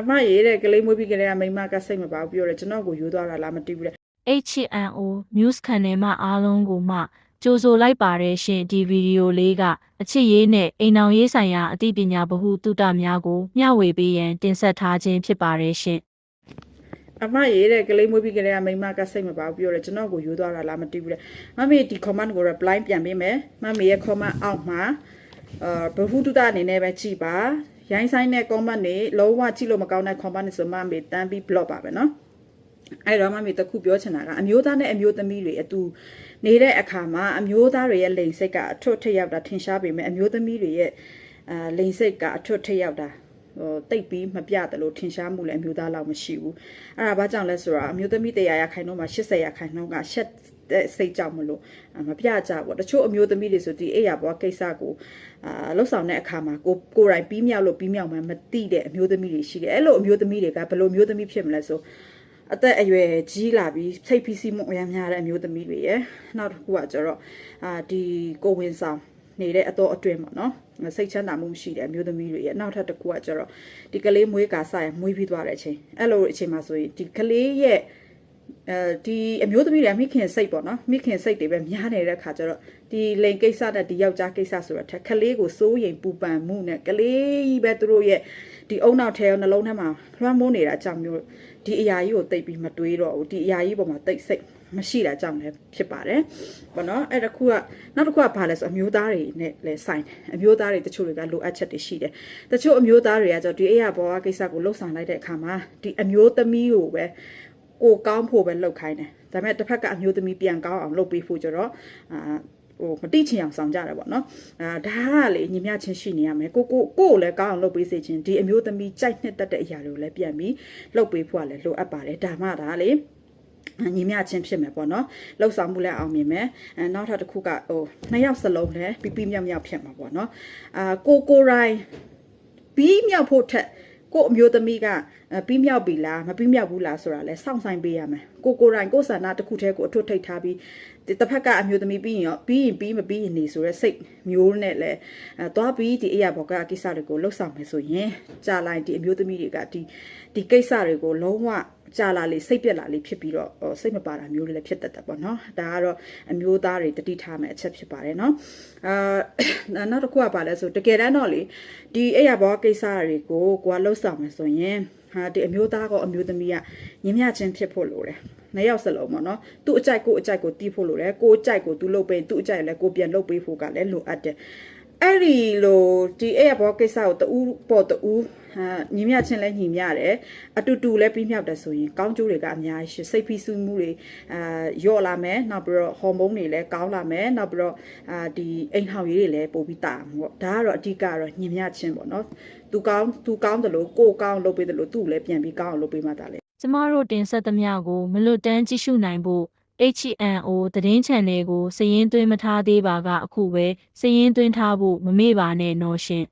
အမရေးတဲ့ကလေးမွေးပြီးကလေးကမိမကစိတ်မပါဘူးပြောတယ်ကျွန်တော်ကိုယူသွားတာလားမသိဘူးတဲ့ HNO News ခန်နယ်မှအားလုံးကိုမှကြိုဆိုလိုက်ပါတယ်ရှင်ဒီဗီဒီယိုလေးကအချစ်ရေးနဲ့အိမ်အောင်ရေးဆိုင်ရာအသိပညာဗဟုသုတများကိုမျှဝေပေးရန်တင်ဆက်ထားခြင်းဖြစ်ပါတယ်ရှင်အမရေးတဲ့ကလေးမွေးပြီးကလေးကမိမကစိတ်မပါဘူးပြောတယ်ကျွန်တော်ကိုယူသွားတာလားမသိဘူးတဲ့မမေဒီ comment ကို reply ပြန်ပေးမယ်မမေရဲ့ comment အောက်မှာဘဟုတုတအနေနဲ့ပဲကြည်ပါရိုင်းဆိုင်တဲ့ comment တွေလုံးဝကြည့်လို့မကောင်းတဲ့ comment တွေဆိုမမေတန်းပြီး block ပါပဲเนาะအဲ့တော့မမေတခုပြောချင်တာကအမျိုးသားနဲ့အမျိုးသမီးတွေအတူနေတဲ့အခါမှာအမျိုးသားတွေရဲ့လိန်စိတ်ကအထွတ်ထိပ်ရောက်တာထင်ရှားပေမဲ့အမျိုးသမီးတွေရဲ့လိန်စိတ်ကအထွတ်ထိပ်ရောက်တာတိတ်ပြီးမပြတယ်လို့ထင်ရှားမှုလည်းအမျိုးသားလောက်မရှိဘူးအဲ့ဒါဘာကြောင့်လဲဆိုတော့အမျိုးသမီး100ရာခိုင်နှုန်းမှာ80ရာခိုင်နှုန်းကရှက်စိတ်ကြောက်မလို့မပြကြဘူးတချို့အမျိုးသမီးတွေဆိုဒီအိယာဘွားကိစ္စကိုလှုပ်ဆောင်တဲ့အခါမှာကိုယ်တိုင်ပြီးမြောက်လို့ပြီးမြောက်မှမသိတဲ့အမျိုးသမီးတွေရှိတယ်အဲ့လိုအမျိုးသမီးတွေကဘယ်လိုအမျိုးသမီးဖြစ်မလဲဆိုအသက်အရွယ်ကြီးလာပြီးစိတ်ဖိစီးမှုအများများတဲ့အမျိုးသမီးတွေရယ်နောက်တစ်ခုကကျတော့ဒီကိုဝင်ဆောင်နေတဲ့အတော့အတွင်းပေါ့နော်စိတ်ချမ်းသာမှုမရှိတဲ့အမျိုးသမီးတွေရဲ့နောက်ထပ်တစ်ခုကကျတော့ဒီကလေးမွေးကာစရမွေးပြီးသွားတဲ့အချိန်အဲ့လိုအချိန်မှာဆိုရင်ဒီကလေးရဲ့ဒီအမျိုးသမီးတွေမိခင်စိတ်ပေါ့နော်မိခင်စိတ်တွေပဲများနေတဲ့ခါကျတော့ဒီလိန်ကိစ္စနဲ့ဒီယောက်ျားကိစ္စဆိုတော့ကလေးကိုစိုးရိမ်ပူပန်မှုနဲ့ကလေးကြီးပဲသူတို့ရဲ့ဒီအုံနောက်ထဲနှလုံးထဲမှာလွှမ်းမိုးနေတာအကြောင်းမျိုးဒီအရာကြီးကိုတိတ်ပြီးမတွေးတော့ဘူးဒီအရာကြီးပေါ်မှာတိတ်စိတ်မရှိတာကြောင့်လည်းဖြစ်ပါတယ်ပေါ့နော်အဲ့တခုကနောက်တစ်ခုကဘာလဲဆိုအမျိုးသားတွေနဲ့လည်းဆိုင်တယ်အမျိုးသားတွေတချို့တွေကလိုအပ်ချက်တွေရှိတယ်တချို့အမျိုးသားတွေကကျတော့ဒီအရာဘောကိစ္စကိုလှုပ်ဆောင်လိုက်တဲ့အခါမှာဒီအမျိုးသမီးကိုပဲကိုကောင်းဖို့ပဲလှုပ်ခိုင်းတယ်ဒါပေမဲ့တစ်ဖက်ကအမျိုးသမီးပြန်ကောင်းအောင်လုပ်ပေးဖို့ကျတော့မတိချင်အောင်ဆောင်ကြတယ်ပေါ့နော်ဒါကလေညီမချင်းရှိနေရမယ်ကိုလည်းကောင်းအောင်လုပ်ပေးစေချင်ဒီအမျိုးသမီးကြိုက်နှစ်တက်တဲ့အရာတွေကိုလည်းပြန်ပြီးလုပ်ပေးဖို့ကလည်းလိုအပ်ပါတယ်ဒါမှဒါလေညီမချင်းဖြစ်မယ်ပေါ့နော်လှုပ်ဆောင်မှုလည်းအောင်မြင်မယ်နောက်ထပ်တစ်ခုကနှစ်ယောက်စလုံးလည်းပြီးမြောက်ဖြစ်မှာပေါ့နော်ကိုရိုင်းပြီးမြောက်ဖို့ထက်ကိုအမျိုးသမီးကပြီးမြောက်ပြီလားမပြီးမြောက်ဘူးလားဆိုတာလဲစောင့်ဆိုင်ပေးရမယ်ကိုရိုင်းကိုဆန္ဒတစ်ခုတည်းကိုအထွတ်ထိပ်ထားပြီးတစ်ဖက်ကအမျိုးသမီးပြီးရင်ပြီးမပြီးရင်နေဆိုရဲစိတ်မျိုးနဲ့လဲသွားပြီးဒီအရာဘောကကိစ္စတွေကိုလှုပ်ဆောင်မယ်ဆိုရင်ကြာလိုက်ဒီအမျိုးသမီးတွေကဒီကိစ္စတွေကိုလုံးဝကြာလာလေစိတ်ပြက်လာလေဖြစ်ပြီးတော့စိတ်မပါတာမျိုးလည်းဖြစ်တတ်တယ်ပေါ့နော်ဒါကတော့အမျိုးသားတွေတတိထားမယ်အချက်ဖြစ်ပါတယ်နော်နောက်တစ်ခုကပါလဲဆိုတကယ်တမ်းတော့လေဒီအရာဘောကိစ္စတွေကိုကိုကလှုပ်ဆောင်မယ်ဆိုရင်ဒီအမျိုးသားကအမျိုးသမီးကညီမျှချင်းဖြစ်ဖို့လိုတယ်နှစ်ယောက်စလုံးပေါ့နော်သူ့အကြိုက်ကိုတီးဖို့လိုတယ်ကိုအကြိုက်ကိုသူလုပ်ပေးသူ့အကြိုက်လည်းကိုပြန်လုပ်ပေးဖို့ကလည်းလိုအပ်တယ်အဲ့ဒီလိုဒီအဲ့ဘောကိစ္စကိုတူပေါ်တူညီမျှချင်းလဲညီမျှတယ်အတူတူလဲပြီးမြောက်တယ်ဆိုရင်ကောင်းကျိုးတွေကအများကြီးရှိစိတ်ဖိစီးမှုတွေယော့လာမယ်နောက်ပြီးတော့ဟော်မုန်းတွေလည်းကောင်းလာမယ်နောက်ပြီးတော့ဒီအိမ်ဟောင်ရေးတွေလည်းပို့ပြီးတာမှာပေါ့ဒါကတော့အဓိကတော့ညီမျှချင်းပေါ့နော်သူကောင်းတယ်လို့ကိုကောင်းလုပ်ပေးတယ်လို့သူ့လည်းပြန်ပြီးကောင်းအောင်လုပ်ပေးမှတာလေကျမတို့တင်ဆက်သမျှကိုမလွတ်တမ်းကြည့်ရှုနိုင်ဖို့ HNO သတင်း channel ကိုစာရင်းသွင်းမထားသေးပါကအခုပဲစာရင်းသွင်းထားဖို့မမေ့ပါနဲ့နော်ရှင်